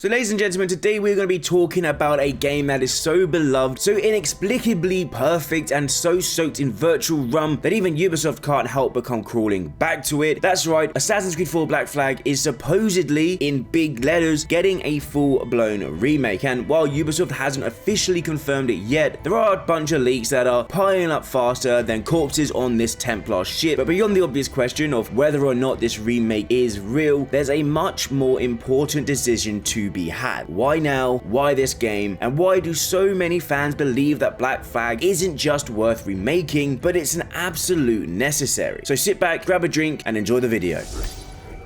So ladies and gentlemen, today we're going to be talking about a game that is so beloved, so inexplicably perfect, and so soaked in virtual rum that even Ubisoft can't help but come crawling back to it. That's right, Assassin's Creed 4 Black Flag is supposedly, in big letters, getting a full-blown remake. And while Ubisoft hasn't officially confirmed it yet, there are a bunch of leaks that are piling up faster than corpses on this Templar ship. But beyond the obvious question of whether or not this remake is real, there's a much more important decision to be had. Why now? Why this game? And why do so many fans believe that Black Flag isn't just worth remaking, but it's an absolute necessary? So sit back, grab a drink, and enjoy the video.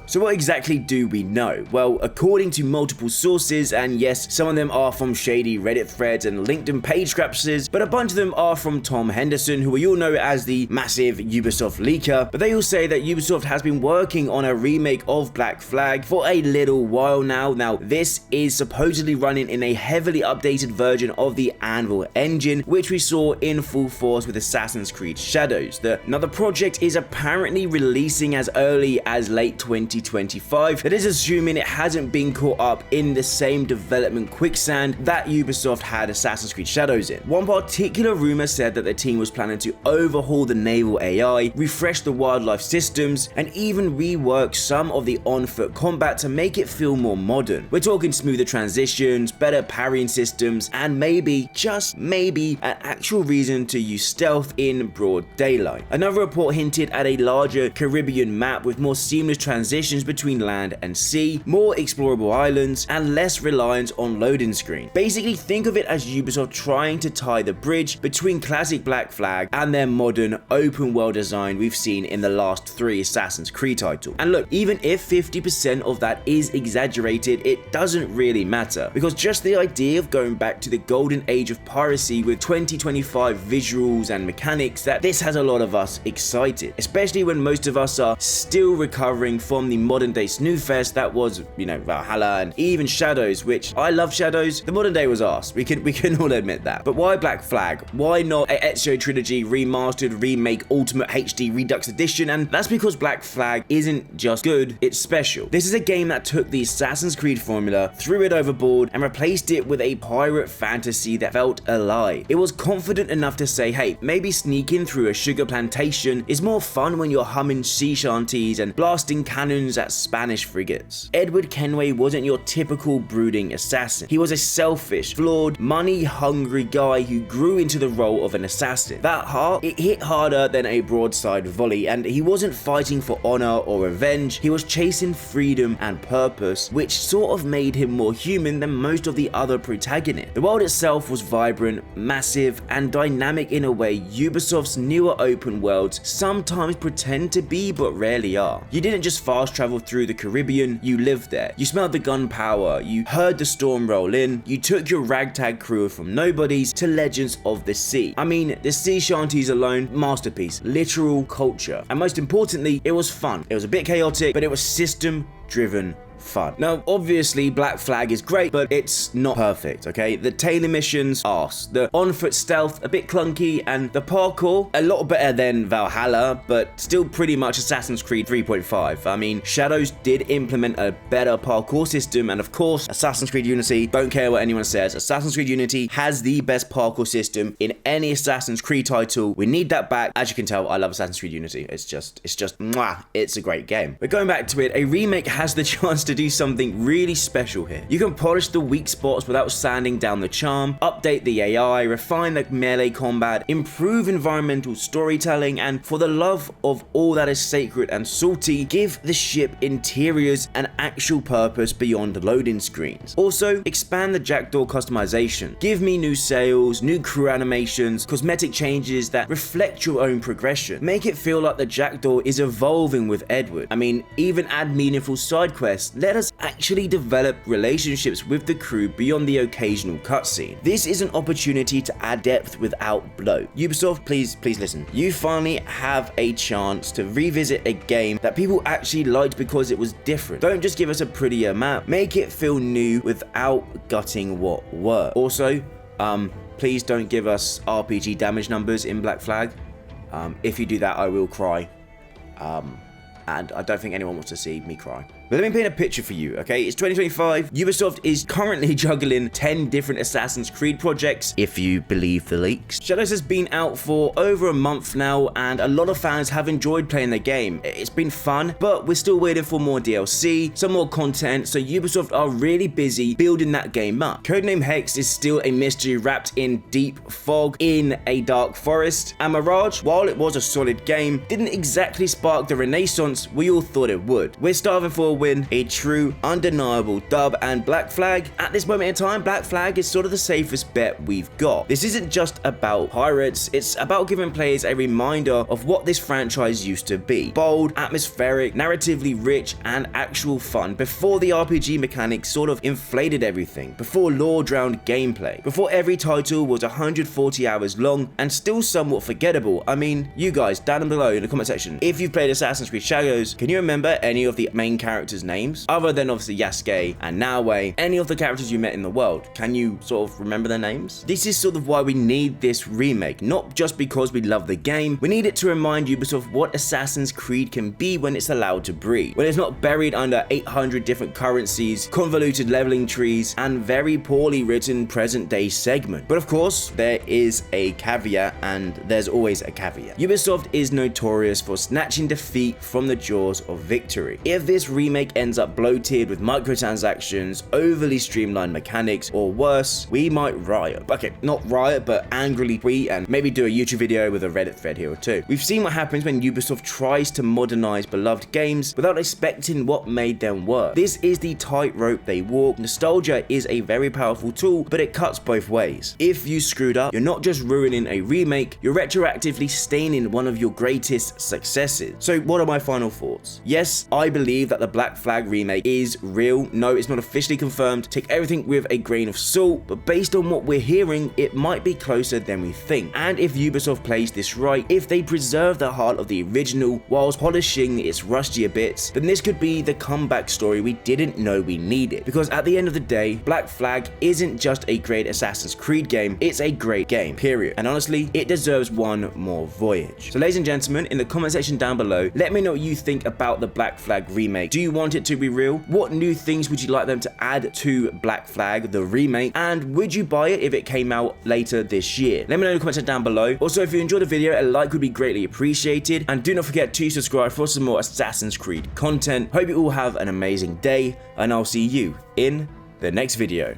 So what exactly do we know? Well, according to multiple sources, and yes, some of them are from shady Reddit threads and LinkedIn page scraps, but a bunch of them are from Tom Henderson, who we all know as the massive Ubisoft leaker, but they all say that Ubisoft has been working on a remake of Black Flag for a little while now. Now, this is supposedly running in a heavily updated version of the Anvil engine, which we saw in full force with Assassin's Creed Shadows. Now, the project is apparently releasing as early as late 2025. That is assuming it hasn't been caught up in the same development quicksand that Ubisoft had Assassin's Creed Shadows in. One particular rumor said that the team was planning to overhaul the naval AI, refresh the wildlife systems, and even rework some of the on-foot combat to make it feel more modern. We're talking smoother transitions, better parrying systems, and maybe, just maybe, an actual reason to use stealth in broad daylight. Another report hinted at a larger Caribbean map with more seamless transitions between land and sea, more explorable islands, and less reliance on loading screen. Basically, think of it as Ubisoft trying to tie the bridge between classic Black Flag and their modern open world design we've seen in the last 3 Assassin's Creed titles. And look, even if 50% of that is exaggerated, it doesn't really matter, because just the idea of going back to the golden age of piracy with 2025 visuals and mechanics, that this has a lot of us excited, especially when most of us are still recovering from the modern day snoofest that was, Valhalla and even Shadows, which I love Shadows. The modern day was arse. We can all admit that. But why Black Flag? Why not a Ezio Trilogy remastered, remake, ultimate HD Redux edition? And that's because Black Flag isn't just good, it's special. This is a game that took the Assassin's Creed formula, threw it overboard, and replaced it with a pirate fantasy that felt alive. It was confident enough to say, hey, maybe sneaking through a sugar plantation is more fun when you're humming sea shanties and blasting cannons at Spanish frigates. Edward Kenway wasn't your typical brooding assassin. He was a selfish, flawed, money-hungry guy who grew into the role of an assassin. That heart, it hit harder than a broadside volley, and he wasn't fighting for honor or revenge. He was chasing freedom and purpose, which sort of made him more human than most of the other protagonists. The world itself was vibrant, massive, and dynamic in a way Ubisoft's newer open worlds sometimes pretend to be but rarely are. You didn't just fast travel through the Caribbean, you lived there. You smelled the gunpowder, you heard the storm roll in, you took your ragtag crew from nobodies to legends of the sea. I mean, the sea shanties alone, masterpiece, literal culture. And most importantly, it was fun. It was a bit chaotic, but it was system driven fun. Now, obviously, Black Flag is great, but it's not perfect, okay? The Taylor missions, arse. The on-foot stealth, a bit clunky, and the parkour, a lot better than Valhalla, but still pretty much Assassin's Creed 3.5. I mean, Shadows did implement a better parkour system, and of course, Assassin's Creed Unity, don't care what anyone says, Assassin's Creed Unity has the best parkour system in any Assassin's Creed title. We need that back. As you can tell, I love Assassin's Creed Unity. It's just, mwah, it's a great game. But going back to it, a remake has the chance to do something really special here. You can polish the weak spots without sanding down the charm, update the AI, refine the melee combat, improve environmental storytelling, and for the love of all that is sacred and salty, give the ship interiors an actual purpose beyond loading screens. Also, expand the Jackdaw customization. Give me new sails, new crew animations, cosmetic changes that reflect your own progression. Make it feel like the Jackdaw is evolving with Edward. I mean, even add meaningful side quests. Let us actually develop relationships with the crew beyond the occasional cutscene. This is an opportunity to add depth without bloat. Ubisoft, please listen. You finally have a chance to revisit a game that people actually liked because it was different. Don't just give us a prettier map. Make it feel new without gutting what were. Also, please don't give us RPG damage numbers in Black Flag. If you do that, I will cry. And I don't think anyone wants to see me cry. But let me paint a picture for you, okay? It's 2025. Ubisoft is currently juggling 10 different Assassin's Creed projects, if you believe the leaks. Shadows has been out for over a month now, and a lot of fans have enjoyed playing the game. It's been fun, but we're still waiting for more DLC, some more content, so Ubisoft are really busy building that game up. Codename Hex is still a mystery wrapped in deep fog in a dark forest, and Mirage, while it was a solid game, didn't exactly spark the renaissance we all thought it would. We're starving for a win, a true, undeniable dub, and Black Flag, at this moment in time, Black Flag is sort of the safest bet we've got. This isn't just about pirates, it's about giving players a reminder of what this franchise used to be. Bold, atmospheric, narratively rich, and actual fun before the RPG mechanics sort of inflated everything, before lore drowned gameplay, before every title was 140 hours long and still somewhat forgettable. I mean, you guys down below in the comment section, if you've played Assassin's Creed Shadows, can you remember any of the main characters' names? Other than obviously Yasuke and Naoe, any of the characters you met in the world, can you sort of remember their names? This is sort of why we need this remake, not just because we love the game, we need it to remind Ubisoft what Assassin's Creed can be when it's allowed to breathe, when it's not buried under 800 different currencies, convoluted leveling trees, and very poorly written present day segment. But of course, there is a caveat, and there's always a caveat. Ubisoft is notorious for snatching defeat from the jaws of victory. If this remake ends up bloated with microtransactions, overly streamlined mechanics, or worse, we might riot. Okay, not riot, but angrily tweet and maybe do a YouTube video with a Reddit thread here or two. We've seen what happens when Ubisoft tries to modernize beloved games without expecting what made them work. This is the tightrope they walk. Nostalgia is a very powerful tool, but it cuts both ways. If you screwed up, you're not just ruining a remake, you're retroactively staining one of your greatest successes. So what are my final thoughts? Yes, I believe that the Black Flag remake is real. No, it's not officially confirmed. Take everything with a grain of salt, but based on what we're hearing, it might be closer than we think. And if Ubisoft plays this right, if they preserve the heart of the original whilst polishing its rustier bits, then this could be the comeback story we didn't know we needed. Because at the end of the day, Black Flag isn't just a great Assassin's Creed game, it's a great game, period. And honestly, it deserves one more voyage. So ladies and gentlemen, in the comment section down below, let me know what you think about the Black Flag remake. Do you want it to be real? What new things would you like them to add to Black Flag, the remake? And would you buy it if it came out later this year? Let me know in the comment section down below. Also, if you enjoyed the video, a like would be greatly appreciated. And do not forget to subscribe for some more Assassin's Creed content. Hope you all have an amazing day, and I'll see you in the next video.